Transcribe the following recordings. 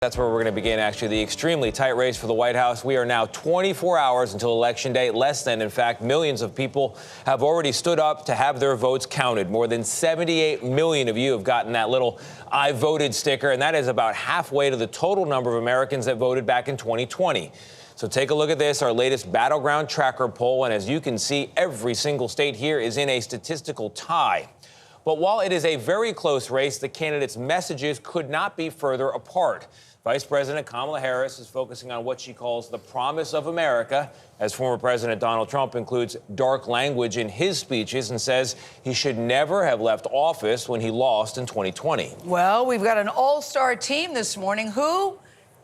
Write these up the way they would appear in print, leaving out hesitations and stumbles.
That's where we're going to begin, actually, the extremely tight race for the White House. We are now 24 hours until Election Day, less than. In fact, millions of people have already stood up to have their votes counted. More than 78 million of you have gotten that little I voted sticker, and that is about halfway to the total number of Americans that voted back in 2020. So take a look at this, our latest Battleground Tracker poll, and as you can see, every single state here is in a statistical tie. But while it is a very close race, the candidates' messages could not be further apart. Vice President Kamala Harris is focusing on what she calls the promise of America, as former President Donald Trump includes dark language in his speeches and says he should never have left office when he lost in 2020. Well, we've got an all-star team this morning. Who?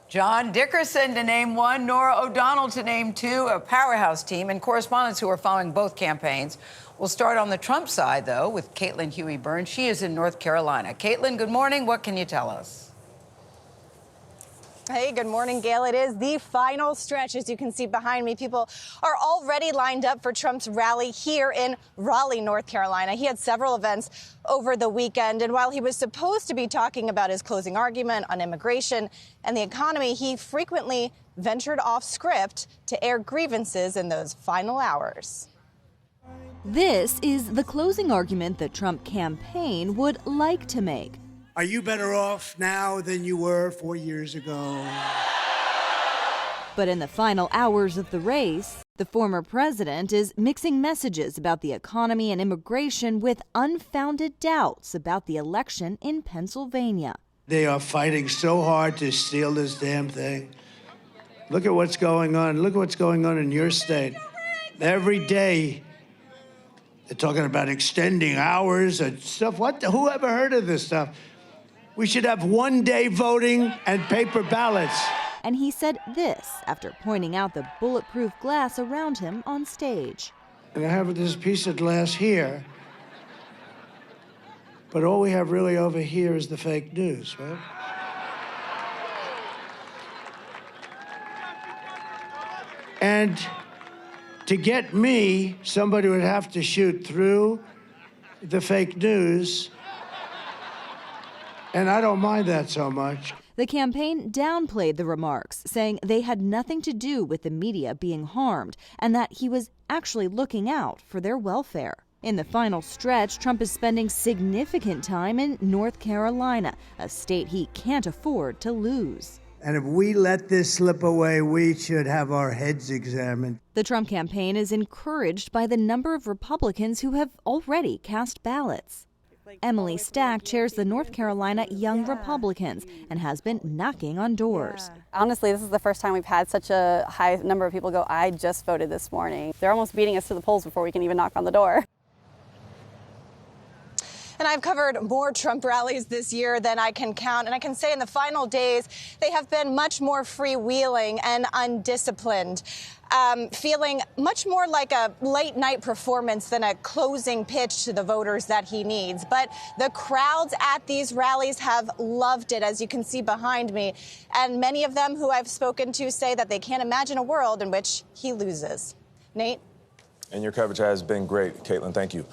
John Dickerson to name one, Nora O'Donnell to name two, a powerhouse team, and correspondents who are following both campaigns. We'll start on the Trump side, though, with Caitlin Huey-Burns. She is in North Carolina. Caitlin, good morning. What can you tell us? Hey, good morning, Gayle. It is the final stretch. As you can see behind me, people are already lined up for Trump's rally here in Raleigh, North Carolina. He had several events over the weekend, and while he was supposed to be talking about his closing argument on immigration and the economy, he frequently ventured off script to air grievances in those final hours. This is the closing argument the Trump campaign would like to make. Are you better off now than you were 4 years ago? But in the final hours of the race, the former president is mixing messages about the economy and immigration with unfounded doubts about the election in Pennsylvania. They are fighting so hard to steal this damn thing. Look at what's going on. Look at what's going on in your state. Every day, they're talking about extending hours and stuff. Who ever heard of this stuff? We should have one-day voting and paper ballots. And he said this after pointing out the bulletproof glass around him on stage. And I have this piece of glass here, but all we have really over here is the fake news, right? And to get me, somebody would have to shoot through the fake news. And I don't mind that so much. The campaign downplayed the remarks, saying they had nothing to do with the media being harmed and that he was actually looking out for their welfare. In the final stretch, Trump is spending significant time in North Carolina, a state he can't afford to lose. And if we let this slip away, we should have our heads examined. The Trump campaign is encouraged by the number of Republicans who have already cast ballots. Emily Stack chairs the North Carolina Young Republicans and has been knocking on doors. Honestly, this is the first time we've had such a high number of people go, I just voted this morning. They're almost beating us to the polls before we can even knock on the door. And I've covered more Trump rallies this year than I can count. And I can say in the final days, they have been much more freewheeling and undisciplined, feeling much more like a late night performance than a closing pitch to the voters that he needs. But the crowds at these rallies have loved it, as you can see behind me. And many of them who I've spoken to say that they can't imagine a world in which he loses. Nate? And your coverage has been great, Caitlin. Thank you.